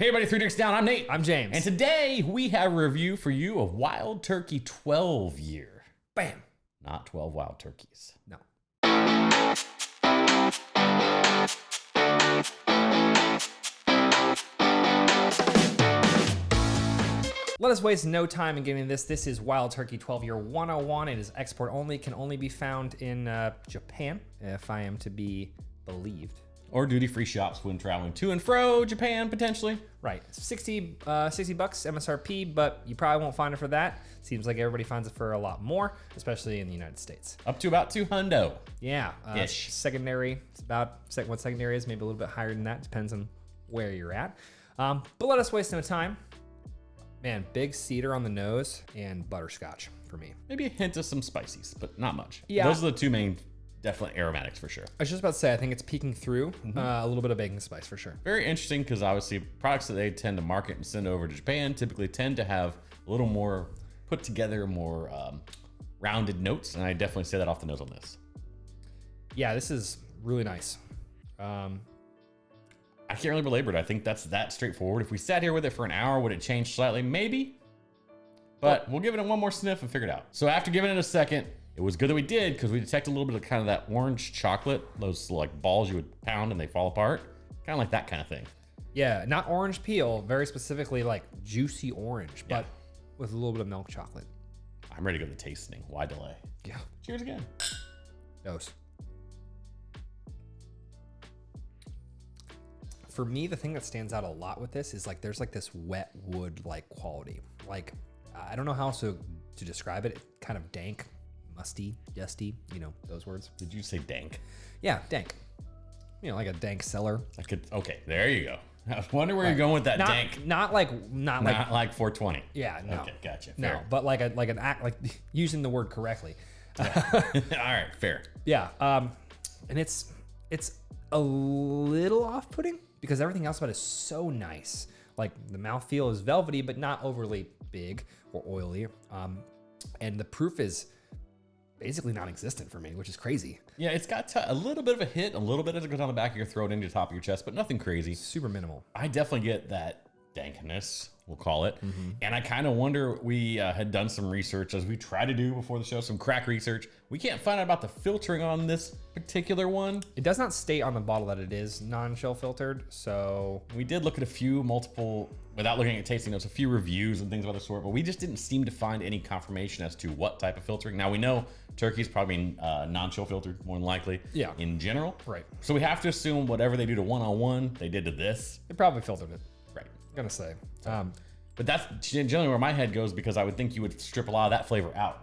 Hey everybody, 3 Drinks Down, I'm Nate. I'm James. And today we have a review for you of Wild Turkey 12 year. Bam. Not 12 wild turkeys. No. Let us waste no time in getting this. This is Wild Turkey 12 Year 101. It is export only, can only be found in Japan, if I am to be believed. Or duty-free shops when traveling to and fro Japan, potentially. Right, 60 bucks MSRP, but you probably won't find it for that. Seems like everybody finds it for a lot more, especially in the United States. Up to about $200. Yeah, Ish. Secondary, it's about what secondary is, maybe a little bit higher than that, depends on where you're at. But let us waste no time. Man, big cedar on the nose and butterscotch for me. Maybe a hint of some spices, but not much. Yeah. Those are the two main, definitely aromatics for sure. I was just about to say, I think it's peeking through a little bit of baking spice for sure. Very interesting because obviously products that they tend to market and send over to Japan typically tend to have a little more put together, more rounded notes. And I definitely say that off the nose on this. Yeah, this is really nice. I can't really belabor it. I think that's that straightforward. If we sat here with it for an hour, would it change slightly? Maybe. But we'll give it one more sniff and figure it out. So after giving it a second, it was good that we did because we detected a little bit of kind of that orange chocolate, those like balls you would pound and they fall apart. Kind of like that kind of thing. Yeah, not orange peel, very specifically like juicy orange, but with a little bit of milk chocolate. I'm ready to go to the tasting. Why delay? Yeah. Cheers again. Dose. For me, the thing that stands out a lot with this is like there's like this wet wood like quality. Like I don't know how else to describe it. Kind of dank, musty, dusty, you know, those words. Did you say dank? Yeah, dank. You know, like a dank cellar. I could, okay, there you go. I wonder where you're going with that dank. Not like 420. Yeah, no. Okay, gotcha. No, Fair. but like an act, like using the word correctly. All right, fair. Yeah, and it's a little off-putting because everything else about it is so nice. Like the mouthfeel is velvety, but not overly big or oily. And the proof is basically non-existent for me, which is crazy. Yeah, it's got a little bit of a hit, a little bit as it goes on the back of your throat into the top of your chest, but nothing crazy. Super minimal. I definitely get that dankness, we'll call it. And I kind of wonder, we had done some research as we try to do before the show, some crack research. We can't find out about the filtering on this particular one. It does not state on the bottle that it is non-chill filtered, so... We did look at multiple, without looking at tasting notes, a few reviews and things of the sort, but we just didn't seem to find any confirmation as to what type of filtering. Now we know turkey's probably non-chill filtered, more than likely, in general. Right. So we have to assume whatever they do to 101, they did to this. They probably filtered it. Right. I'm gonna say. But that's generally where my head goes because I would think you would strip a lot of that flavor out.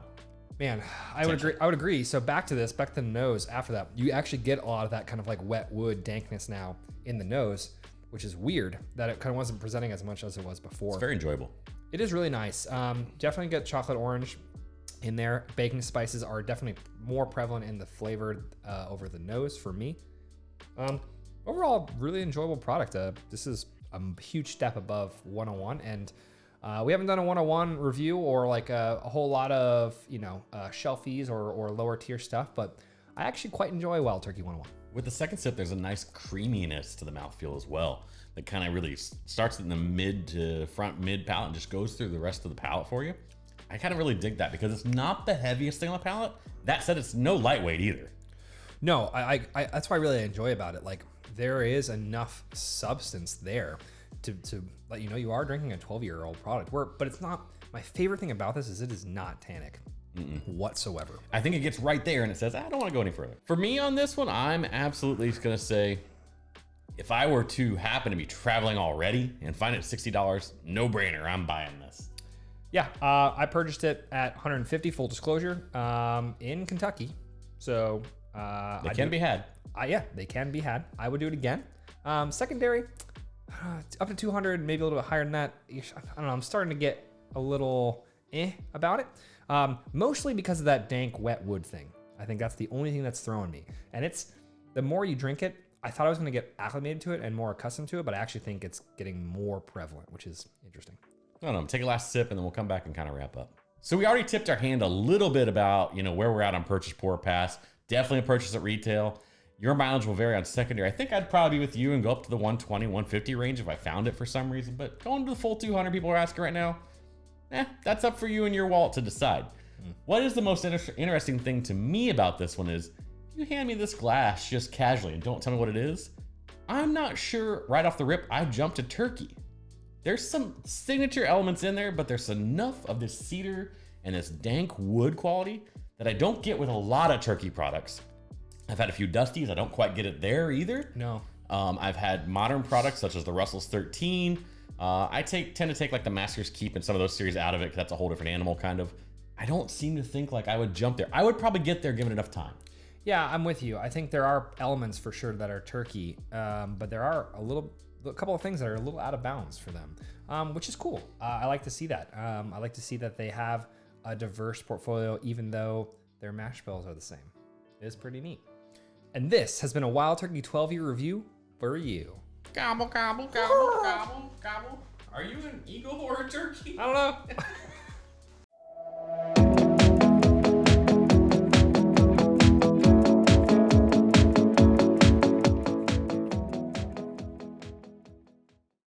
Man, I would agree. So back to the nose after that, you actually get a lot of that kind of like wet wood dankness now in the nose, which is weird that it kind of wasn't presenting as much as it was before. It's very enjoyable. It is really nice. Definitely get chocolate orange in there. Baking spices are definitely more prevalent in the flavor over the nose for me. Overall, really enjoyable product. This is a huge step above 101, and we haven't done a 101 review or like a whole lot of, you know, shelfies or lower tier stuff, but I actually quite enjoy Wild Turkey 101. With the second sip, there's a nice creaminess to the mouthfeel as well that kind of really starts in the mid to front mid palate and just goes through the rest of the palate for you. I kind of really dig that because it's not the heaviest thing on the palate. That said, it's no lightweight either. No, I that's what I really enjoy about it. Like there is enough substance there to let you know you are drinking a 12-year-old product. But it's not, my favorite thing about this is it is not tannic whatsoever. I think it gets right there and it says, I don't want to go any further. For me on this one, I'm absolutely going to say, if I were to happen to be traveling already and find it at $60, no brainer, I'm buying this. Yeah, I purchased it at $150, full disclosure, in Kentucky. So they can be had. Yeah, they can be had. I would do it again. Secondary, up to 200, maybe a little bit higher than that. I don't know. I'm starting to get a little about it. Mostly because of that dank wet wood thing. I think that's the only thing that's throwing me. And it's, the more you drink it, I thought I was going to get acclimated to it and more accustomed to it, but I actually think it's getting more prevalent, which is interesting. I don't know. Take a last sip and then we'll come back and kind of wrap up. So we already tipped our hand a little bit about, you know, where we're at on purchase pour pass. Definitely a purchase at retail. Your mileage will vary on secondary. I think I'd probably be with you and go up to the 120, 150 range if I found it for some reason. But going to the full 200, people are asking right now, that's up for you and your wallet to decide. What is the most interesting thing to me about this one is, you hand me this glass just casually and don't tell me what it is, I'm not sure right off the rip I jumped to turkey. There's some signature elements in there, but there's enough of this cedar and this dank wood quality that I don't get with a lot of turkey products. I've had a few Dusties. I don't quite get it there either. No. I've had modern products such as the Russell's 13. I tend to take like the Master's Keep and some of those series out of it because that's a whole different animal kind of. I don't seem to think like I would jump there. I would probably get there given enough time. Yeah, I'm with you. I think there are elements for sure that are turkey, but there are a couple of things that are a little out of bounds for them, which is cool. I like to see that. I like to see that they have a diverse portfolio, even though their mash bills are the same. It is pretty neat. And this has been a Wild Turkey 12-year review for you. Gobble, gobble, gobble, gobble, gobble. Are you an eagle or a turkey? I don't know.